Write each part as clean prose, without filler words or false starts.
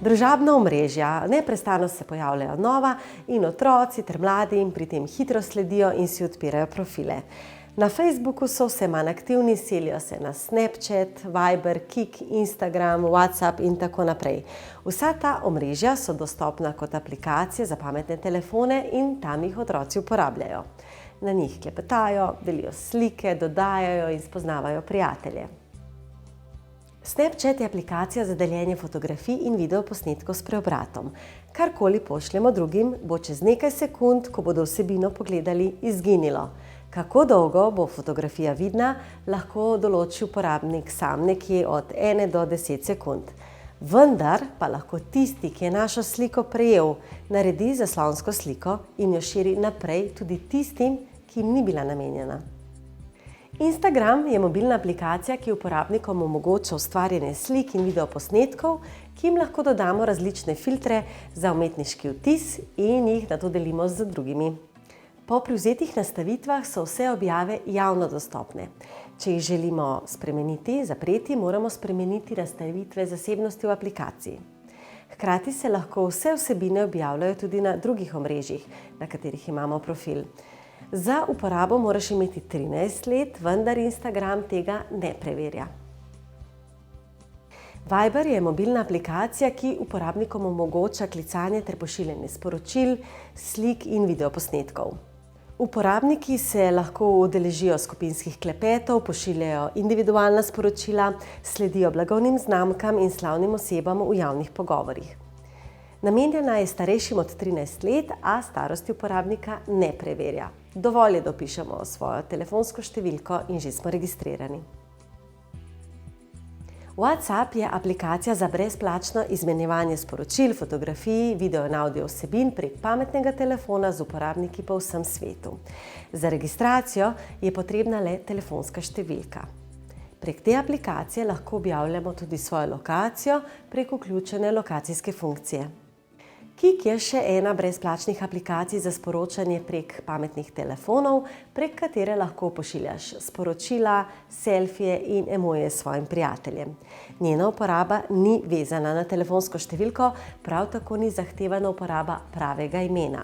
Družabna omrežja neprestano se pojavljajo nova in otroci ter mladi jim pri tem hitro sledijo in si odpirajo profile. Na Facebooku so vse manj aktivni, selijo se na Snapchat, Viber, Kik, Instagram, WhatsApp in tako naprej. Vsa ta omrežja so dostopna kot aplikacije za pametne telefone in tam jih otroci uporabljajo. Na njih klepetajo, delijo slike, dodajajo in spoznavajo prijatelje. Snapchat je aplikacija za deljenje fotografij in videoposnetkov s preobratom. Karkoli pošljemo drugim, bo čez nekaj sekund, ko bodo vsebino pogledali, izginilo. Kako dolgo bo fotografija vidna, lahko določi uporabnik sam nekje od 1 do 10 sekund. Vendar pa lahko tisti, ki je našo sliko prejel, naredi zaslonsko sliko in jo širi naprej tudi tistim, ki jim ni bila namenjena. Instagram je mobilna aplikacija, ki uporabnikom omogoča ustvarjanje slik in videoposnetkov, ki jim lahko dodamo različne filtre za umetniški vtis in jih nato delimo z drugimi. Po privzetih nastavitvah so vse objave javno dostopne. Če jih želimo spremeniti, zapreti, moramo spremeniti nastavitve zasebnosti v aplikaciji. Hkrati se lahko vse vsebine objavljajo tudi na drugih omrežjih, na katerih imamo profil. Za uporabo moraš imeti 13 let, vendar Instagram tega ne preverja. Viber je mobilna aplikacija, ki uporabnikom omogoča klicanje ter pošiljanje sporočil, slik in videoposnetkov. Uporabniki se lahko udeležijo skupinskih klepetov, pošiljajo individualna sporočila, sledijo blagovnim znamkam in slavnim osebam v javnih pogovorih. Namenjena je starejšim od 13 let, a starosti uporabnika ne preverja. Dovolj je, da vpišemo svojo telefonsko številko in že smo registrirani. WhatsApp je aplikacija za brezplačno izmenjevanje sporočil, fotografij, video in audio vsebin prek pametnega telefona z uporabniki po vsem svetu. Za registracijo je potrebna le telefonska številka. Prek te aplikacije lahko objavljamo tudi svojo lokacijo prek vključene lokacijske funkcije. Kik je še ena brezplačnih aplikacij za sporočanje prek pametnih telefonov, prek katere lahko pošiljaš sporočila, selfije in emoje svojim prijateljem. Njena uporaba ni vezana na telefonsko številko, prav tako ni zahtevana uporaba pravega imena.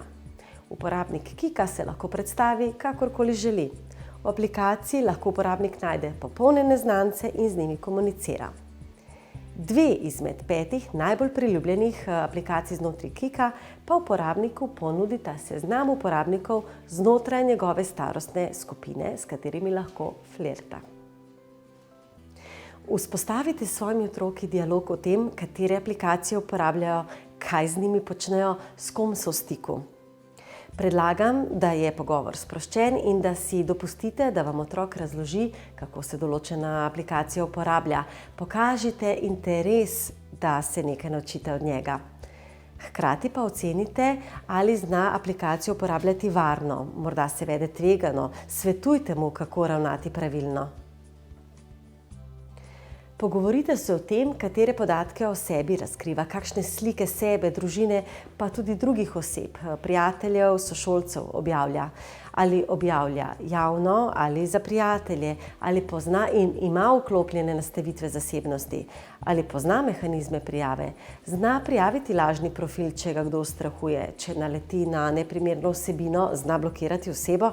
Uporabnik Kika se lahko predstavi, kakorkoli želi. V aplikaciji lahko uporabnik najde popolne neznance in z njimi komunicira. 2 izmed 5 najbolj priljubljenih aplikacij znotraj Kika pa uporabniku ponudita seznam uporabnikov znotraj njegove starostne skupine, s katerimi lahko flirta. Vzpostavite s svojimi otroki dialog o tem, katere aplikacije uporabljajo, kaj z njimi počnejo, s kom so v stiku. Predlagam, da je pogovor sproščen in da si dopustite, da vam otrok razloži, kako se določena aplikacija uporablja. Pokažite interes, da se nekaj naučite od njega. Hkrati pa ocenite, ali zna aplikacijo uporabljati varno, morda se vede tvegano, svetujte mu, kako ravnati pravilno. Pogovorite se o tem, katere podatke o sebi razkriva, kakšne slike sebe, družine, pa tudi drugih oseb, prijateljev, sošolcev objavlja. Ali objavlja javno ali za prijatelje, ali pozna in ima vklopljene nastavitve zasebnosti, ali pozna mehanizme prijave, zna prijaviti lažni profil, če ga kdo ustrahuje, če naleti na neprimerno vsebino, zna blokirati osebo.